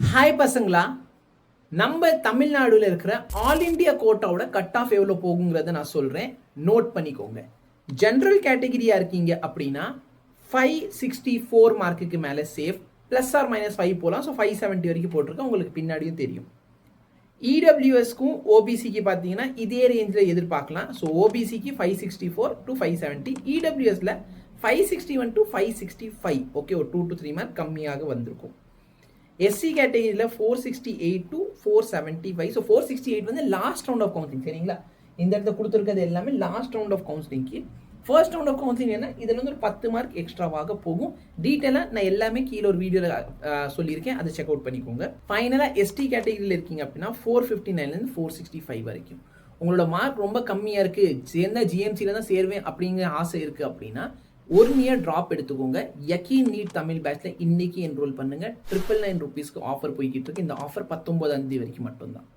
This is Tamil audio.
ஹாய் பசங்களா, நம்ம தமிழ்நாடுல இருக்கிற ஆல் இண்டியா கோட்டாவோட கட் ஆஃப் எவ்வளோ போகுங்கிறத நான் சொல்கிறேன், நோட் பண்ணிக்கோங்க. ஜென்ரல் கேட்டகிரியாக இருக்கீங்க அப்படின்னா 564 மார்க்குக்கு மேலே சேஃப், ப்ளஸ் ஆர் மைனஸ் 5 போகலாம். ஸோ 570 வரைக்கும் போட்டிருக்கேன், உங்களுக்கு பின்னாடியும் தெரியும். இடபிள்யூஎஸ்க்கும் ஓபிசிக்கு பார்த்தீங்கன்னா இதே ரேஞ்சில் எதிர்பார்க்கலாம். ஸோ ஓபிசிக்கு 564 to 570, இடபிள்யூஎஸ்ல 561 to 565. ஓகே, ஒரு 2 to 3 மார்க் கம்மியாக வந்திருக்கும். எஸ்சி கேட்டகரியில் 468 to 475. ஸோ 468 வந்து லாஸ்ட் ரவுண்ட் ஆஃப் கவுன்சிலிங். சரிங்களா, இந்த இடத்துல கொடுத்துருக்கிறது எல்லாமே லாஸ்ட் ரவுண்ட் ஆஃப் கவுன்சிலிங்க்கு. ஃபர்ஸ்ட் ரவுண்ட் ஆஃப் கவுன்சிலிங் என்ன, இதில் வந்து ஒரு 10 மார்க் எக்ஸ்ட்ராவாக போகும். டீட்டெயிலாக நான் எல்லாமே கீழே ஒரு வீடியோவில் சொல்லியிருக்கேன், அதை செக் அவுட் பண்ணிக்கோங்க. ஃபைனலாக எஸ்டி கேட்டகரியில் இருக்கீங்க அப்படின்னா 459 465 வரைக்கும். உங்களோட மார்க் ரொம்ப கம்மியாக இருக்குது, சேர்ந்த ஜிஎம்சியில் தான் சேர்வேன் அப்படிங்கிற ஆசை இருக்குது அப்படின்னா 1 இயர் ட்ராப் எடுத்துக்கோங்க. யக்கீன் நீட் தமிழ் பேட்ச்ல இன்னைக்கு என்ரோல் பண்ணுங்க. ₹999 ஆஃபர் போய்கிட்டு இருக்கு. இந்த ஆஃபர் 19ஆம் தேதி வரைக்கும் மட்டும்தான்.